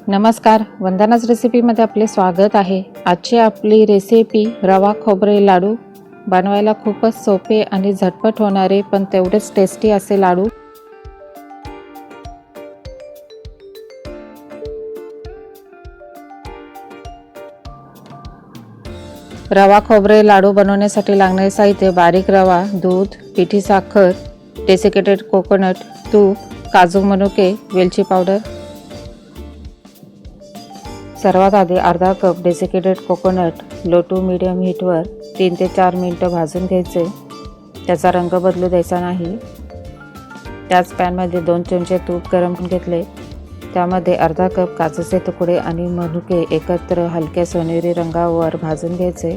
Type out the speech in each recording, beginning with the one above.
नमस्कार, वंदनाच रेसिपीमध्ये आपले स्वागत आहे। आजची आपली रेसिपी रवा खोबरे लाडू। बनवायला खूपच सोपे आणि झटपट होणारे पण तेवढेच टेस्टी असे लाडू। रवा खोबरे लाडू बनवण्यासाठी लागणारे साहित्य: बारीक रवा, दूध, पिठी साखर, डेसिकेटेड कोकोनट, तूप, काजू, मनुके, वेलची पावडर। सर्वात आधी अर्धा cup desiccated coconut low to medium हीटवर 3 ते 4 मिनिटं भाजून घ्यायचे। त्याचा रंग बदलू द्यायचा नाही। त्याच पॅनमध्ये 2 चमचे तूप गरम करून घेतले। त्यामध्ये अर्धा कप काजूचे तुकडे आणि मनुके एकत्र हलक्या सोनेरी रंगावर भाजून घ्यायचे।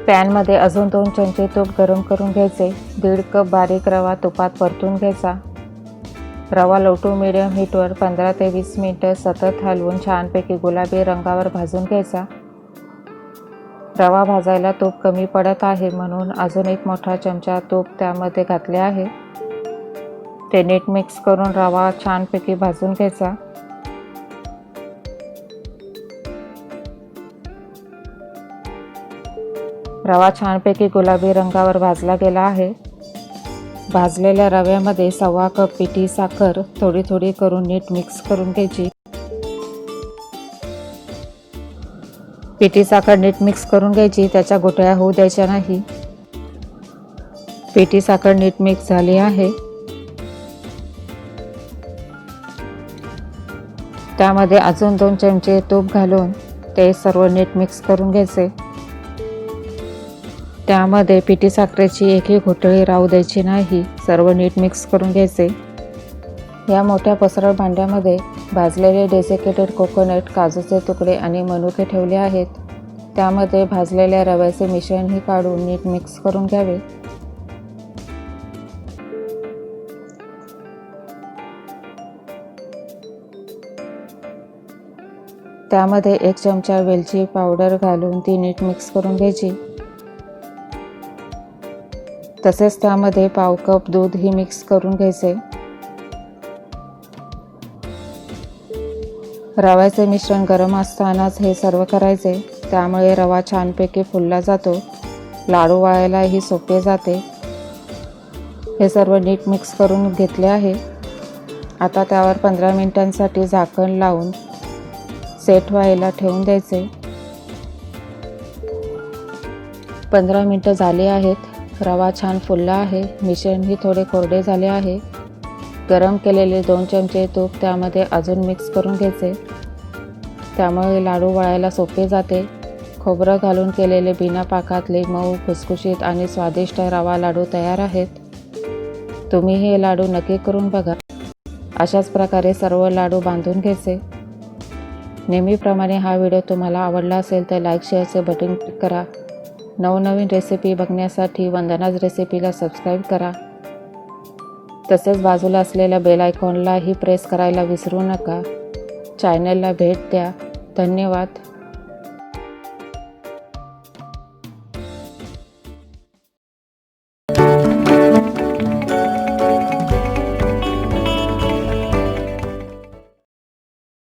पॅनमध्ये अजून 2 चमचे तूप गरम करून घ्यायचे। 1.5 कप बारीक रवा तुपात परतून घ्यायचा। रवा लो टू मीडियम हीटवर 15 ते 20 मिनिटं सतत हलवून छानपैकी गुलाबी रंगावर भाजून घ्यायचा। रवा भाजायला तूप कमी पडत आहे म्हणून अजून 1 मोठा चमचा तूप त्यामध्ये घातले आहे। ते नीट मिक्स करून रवा छानपैकी भाजून घ्यायचा। रवा छानपैकी गुलाबी रंगावर भाजला गेला आहे। भाजलेल्या रव्यामध्ये 1/2 कप पिठी साखर थोडी थोडी करून नीट मिक्स करून घ्यायची। पिठी साखर नीट मिक्स करून घ्यायची, त्याच्या गुठळ्या होऊ द्यायच्या नाही। पिठी साखर नीट मिक्स झाली आहे। त्यामध्ये अजून 2 चमचे तूप घालून ते सर्व नीट मिक्स करून घ्यायचे। त्यामध्ये पिठी साखरेची एकही गुठळी राहू द्यायची नाही। सर्व नीट मिक्स करून घ्यायचे। या मोठ्या पसरट भांड्यामध्ये भाजलेले डेसिकेटेड कोकोनट, काजूचे तुकडे आणि मनुके ठेवले आहेत। त्यामध्ये भाजलेल्या रव्याचे मिश्रणही काढून नीट मिक्स करून घ्यावे। त्यामध्ये 1 चमचा वेलची पावडर घालून ती नीट मिक्स करून घ्यायची। तसेच त्यामध्ये 1/2 कप दूध ही मिक्स करून घ्यायचे। रव्याचे मिश्रण गरम असतानाच हे सर्व करायचे, त्यामुळे रवा छानपैकी फुलला जातो। लाडू वळायलाही सोपे जाते। हे सर्व नीट मिक्स करून घेतले आहे। आता त्यावर 15 मिनिटांसाठी झाकण लावून सेट व्हायला ठेवून द्यायचे। 15 मिनिटं झाली आहेत। रवा छान फुलला आहे। मिश्रणही थोडे कोरडे झाले आहे। गरम केलेले 2 चमचे तूप त्यामध्ये अजून मिक्स करून घ्यायचे, त्यामुळे लाडू वळायला सोपे जाते। खोबरं घालून केलेले बिना पाकातले मऊ, खुसखुशीत आणि स्वादिष्ट रवा लाडू तयार आहेत। तुम्ही हे लाडू नक्की करून बघा। अशाच प्रकारे सर्व लाडू बांधून घ्यायचे। नेहमीप्रमाणे हा व्हिडिओ तुम्हाला आवडला असेल तर लाईक, शेअरचे बटन क्लिक करा। नवनवीन रेसिपी बघण्यासाठी वंदनाच रेसिपीला सबस्क्राईब करा। तसेच बाजूला असलेल्या बेल आयकॉनलाही प्रेस करायला विसरू नका। चॅनलला भेट द्या। धन्यवाद।